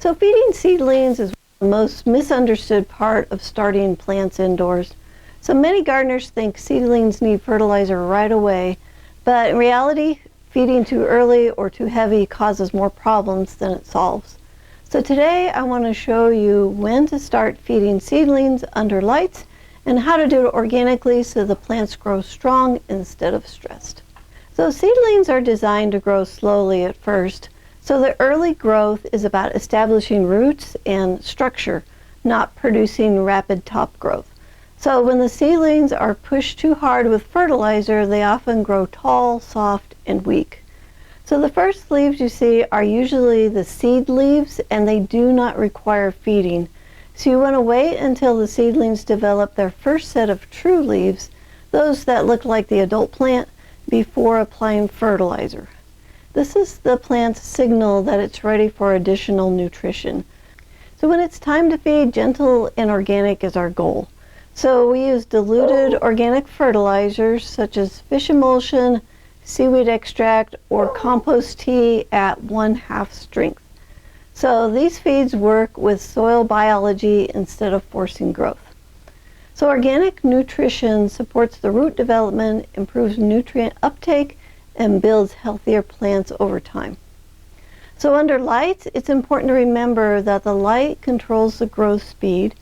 So feeding seedlings is the most misunderstood part of starting plants indoors. So many gardeners think seedlings need fertilizer right away, but in reality, feeding too early or too heavy causes more problems than it solves. So today I want to show you when to start feeding seedlings under lights and how to do it organically so the plants grow strong instead of stressed. So seedlings are designed to grow slowly at first. So the early growth is about establishing roots and structure, not producing rapid top growth. So when the seedlings are pushed too hard with fertilizer, they often grow tall, soft, and weak. So the first leaves you see are usually the seed leaves, and they do not require feeding. So you want to wait until the seedlings develop their first set of true leaves, those that look like the adult plant, before applying fertilizer. This is the plant's signal that it's ready for additional nutrition. So when it's time to feed, gentle and organic is our goal. So we use diluted organic fertilizers such as fish emulsion, seaweed extract, or compost tea at 1/2 strength. So these feeds work with soil biology instead of forcing growth. So organic nutrition supports the root development, improves nutrient uptake, and builds healthier plants over time. So under lights, it's important to remember that the light controls the growth speed,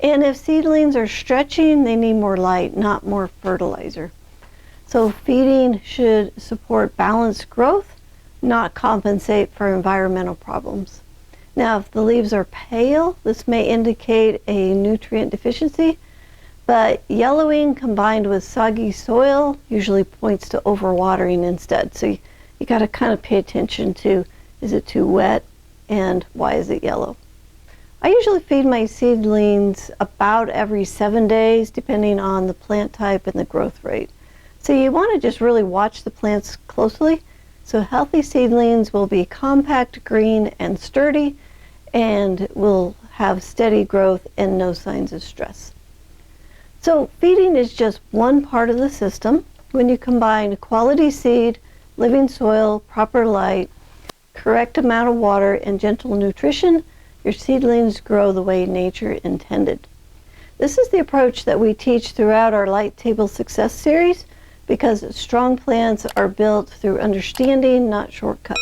and if seedlings are stretching, they need more light, not more fertilizer. So feeding should support balanced growth, not compensate for environmental problems. Now, if the leaves are pale, this may indicate a nutrient deficiency, but yellowing combined with soggy soil usually points to overwatering instead. So you got to kind of pay attention to, is it too wet and why is it yellow? I usually feed my seedlings about every 7 days, depending on the plant type and the growth rate. So you want to just really watch the plants closely. So healthy seedlings will be compact, green, and sturdy, and will have steady growth and no signs of stress. So feeding is just one part of the system. When you combine quality seed, living soil, proper light, correct amount of water, and gentle nutrition, your seedlings grow the way nature intended. This is the approach that we teach throughout our Light Table Success series, because strong plants are built through understanding, not shortcuts.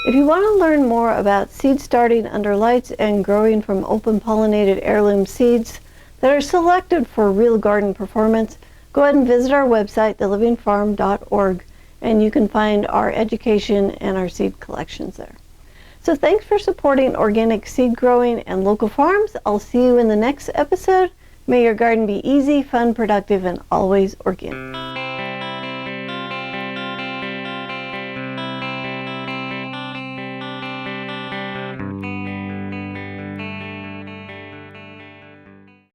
If you want to learn more about seed starting under lights and growing from open pollinated heirloom seeds that are selected for real garden performance, go ahead and visit our website, thelivingfarm.org, and you can find our education and our seed collections there. So thanks for supporting organic seed growing and local farms. I'll see you in the next episode. May your garden be easy, fun, productive, and always organic.